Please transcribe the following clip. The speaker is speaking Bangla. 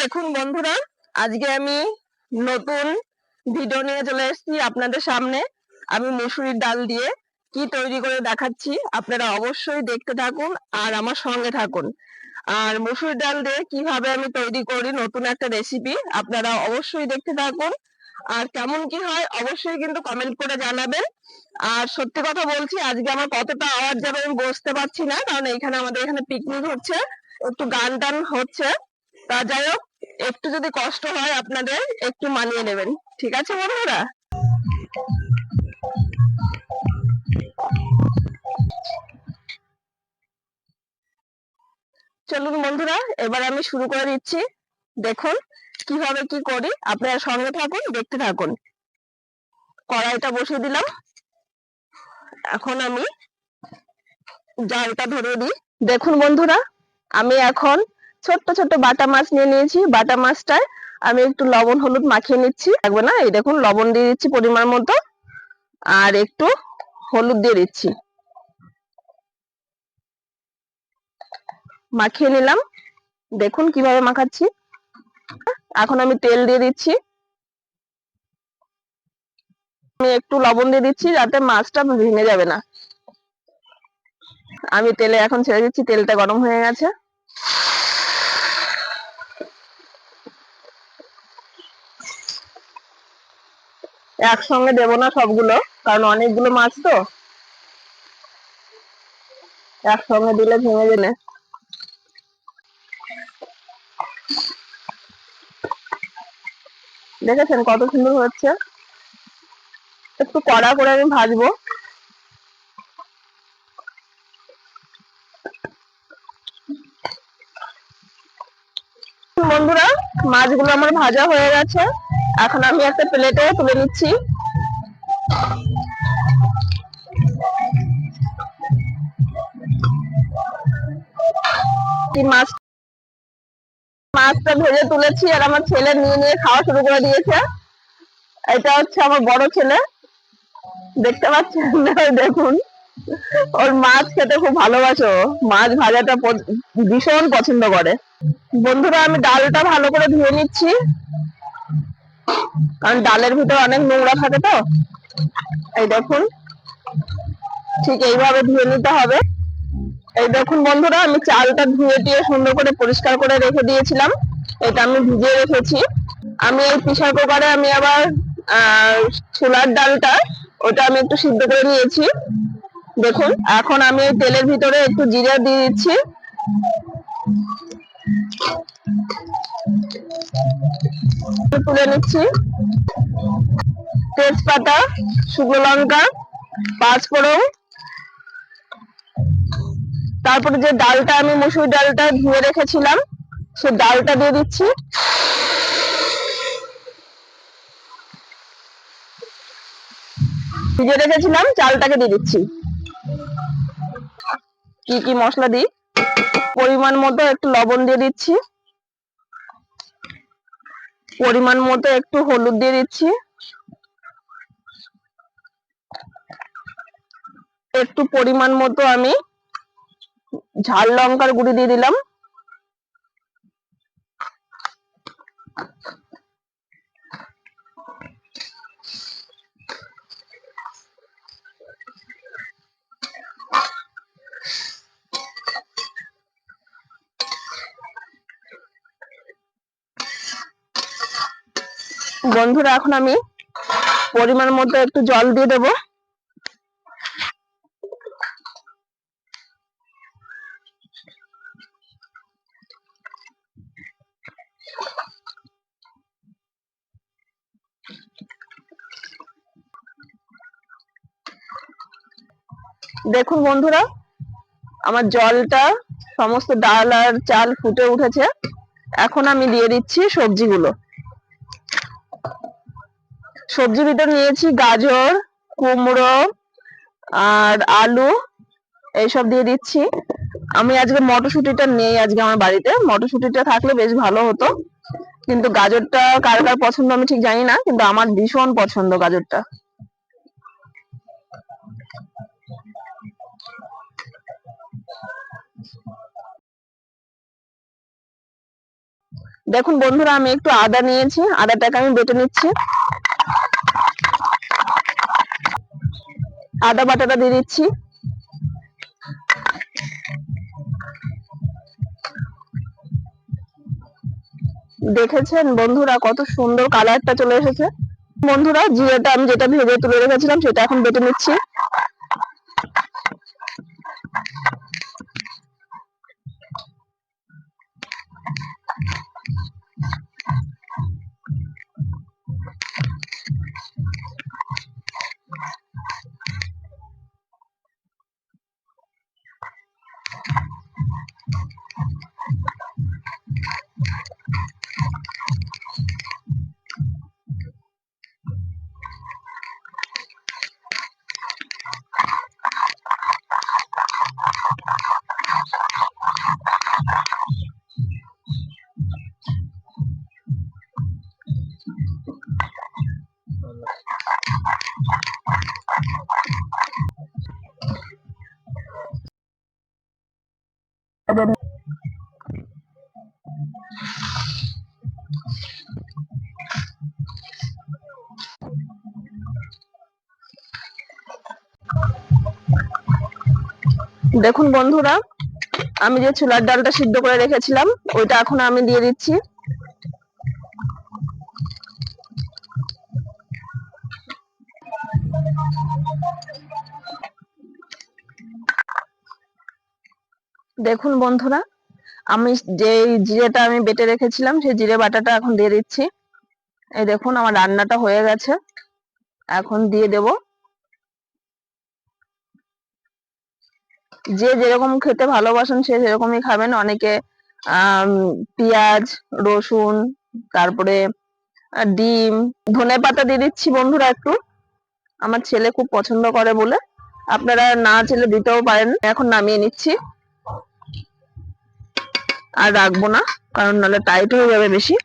দেখুন বন্ধুরা, আজকে আমি নতুন ভিডিও নিয়ে চলে এসেছি আপনাদের সামনে। আমি মসুরির ডাল দিয়ে কি তৈরি করে দেখাচ্ছি, আপনারা অবশ্যই দেখতে থাকুন আর আমার সঙ্গে থাকুন। আর মসুর ডাল দিয়ে কিভাবে আমি তৈরি করি নতুন একটা রেসিপি, আপনারা অবশ্যই দেখতে থাকুন। আর কেমন কি হয় অবশ্যই কিন্তু কমেন্ট করে জানাবেন। আর সত্যি কথা বলছি, আজকে আমার কতটা আওয়াজ যাবে আমি বুঝতে পারছি না, কারণ আমাদের এখানে পিকনিক হচ্ছে, একটু গান টান হচ্ছে। তা যাই হোক, একটু যদি কষ্ট হয় আপনাদের একটু মানিয়ে নেবেন, ঠিক আছে বন্ধুরা? চলুন বন্ধুরা, এবার আমি শুরু করে দিচ্ছি। দেখুন কিভাবে কি করি, আপনারা সঙ্গে থাকুন, দেখতে থাকুন। কড়াইটা বসিয়ে দিলাম, এখন আমি জালটা ধরে দিই। দেখুন বন্ধুরা, আমি এখন ছোট্ট ছোট্ট বাটা মাছ নিয়ে নিয়েছি। বাটা মাছটায় আমি একটু লবণ হলুদ মাখিয়ে নিচ্ছি, লাগবে না, এই দেখুন লবণ দিয়ে দিচ্ছি পরিমাণ মতো, আর একটু হলুদ দিয়ে দিচ্ছি, মাখিয়ে নিলাম। দেখুন কিভাবে মাখাচ্ছি। এখন আমি তেল দিয়ে দিচ্ছি, আমি একটু লবণ দিয়ে দিচ্ছি যাতে মাছটা ভেঙে যাবে না। আমি তেলে এখন ছেড়ে দিচ্ছি, তেলটা গরম হয়ে গেছে। একসঙ্গে দেবো না সবগুলো, কারণ অনেকগুলো মাছ তো, একসঙ্গে দিলে ভেঙে যাবে। দেখেছেন কত সুন্দর হচ্ছে। একটু কড়া করে আমি ভাজবো। বন্ধুরা, মাছগুলো আমার ভাজা হয়ে গেছে, এখন আমি একটা প্লেটে তুলে নিচ্ছি। মাছটা ভেজে তুলেছি, আর আমার ছেলে নিয়ে নিয়ে খাওয়া শুরু করে দিয়েছে। এটা হচ্ছে আমার বড় ছেলে, দেখতে পাচ্ছেন? দেখুন, ওর মাছ খেতে খুব ভালোবাসে, মাছ ভাজাটা ভীষণ পছন্দ করে। বন্ধুরা, আমি ডালটা ভালো করে ধুয়ে নিচ্ছি, কারণ ডালের ভিতরে অনেক নোংরা থাকে তো। এই দেখুন, ঠিক এইভাবে ধুয়ে নিতে হবে। এই দেখুন বন্ধুরা, আমি চালটা ধুয়ে দিয়ে সুন্দর করে পরিষ্কার করে রেখে দিয়েছিলাম, এটা আমি ভিজিয়ে রেখেছি। আমি এই প্রেসার কুকারে আমি আবার ছোলার ডালটা, ওটা আমি একটু সিদ্ধ করে নিয়েছি। দেখুন, এখন আমি এই তেলের ভিতরে একটু জিরা দিয়ে দিচ্ছি, তুলে নিচ্ছি। তেজপাতা, শুকনো লঙ্কা, পাঁচফোড়ন, তারপরে যে ডালটা আমি মসুর ডালটা ধুয়ে রেখেছিলাম সে ডালটা দিয়ে দিচ্ছি। ভিজে রেখেছিলাম চালটাকে দিয়ে দিচ্ছি। কি কি মশলা দিই, পরিমাণ মতো একটু লবণ দিয়ে দিচ্ছি, পরিমাণ মতো একটু হলুদ দিয়ে দিচ্ছি, একটু পরিমাণ মতো আমি ঝাল লঙ্কার গুঁড়ি দিয়ে দিলাম। বন্ধুরা, এখন আমি পরিমাণ মতো একটু জল দিয়ে দেবো। দেখুন বন্ধুরা, আমার জলটা সমস্ত ডাল আর চাল ফুটে উঠেছে। এখন আমি দিয়ে দিচ্ছি সবজিগুলো। সবজির ভিতর নিয়েছি গাজর, কুমড়ো আর আলু, এইসব দিয়ে দিচ্ছি। আমি আজকে মটরশুঁটিটা নেই, আজকে আমার বাড়িতে মটরশুঁটিটা থাকলে বেশ ভালো হতো, কিন্তু গাজরটা কার কার পছন্দ আমি ঠিক জানি না, কিন্তু আমার ভীষণ পছন্দ গাজরটা। দেখুন বন্ধুরা, আমি একটু আদা নিয়েছি, আদাটাকে আমি বেটে নিচ্ছি। আদা বাটাটা দিয়ে দিচ্ছি। দেখেছেন বন্ধুরা কত সুন্দর কালারটা চলে এসেছে। বন্ধুরা, জিরাটা আমি যেটা ভেজে তুলে রেখেছিলাম সেটা এখন বেটে নিচ্ছি। দেখুন বন্ধুরা, আমি যে ছোলার ডালটা সিদ্ধ করে রেখেছিলাম ওইটা এখন আমি দিয়ে দিচ্ছি। দেখুন বন্ধুরা, আমি যে জিরেটা আমি বেটে রেখেছিলাম সেই জিরে বাটাটা এখন দিয়ে দিচ্ছি। এই দেখুন আমার রান্নাটা হয়ে গেছে, এখন দিয়ে দেব। যে যেরকম খেতে ভালোবাসেন সে সেরকমই খাবেন। অনেকে পেঁয়াজ, রসুন, তারপরে ডিম, ধনেপাতা দিয়ে দিচ্ছি বন্ধুরা একটু, আমার ছেলে খুব পছন্দ করে বলে। আপনারা না চাইলে দিতেও পারেন। এখন নামিয়ে নিচ্ছি, আর রাখবো না কারণ নাহলে টাইট হয়ে যাবে বেশি।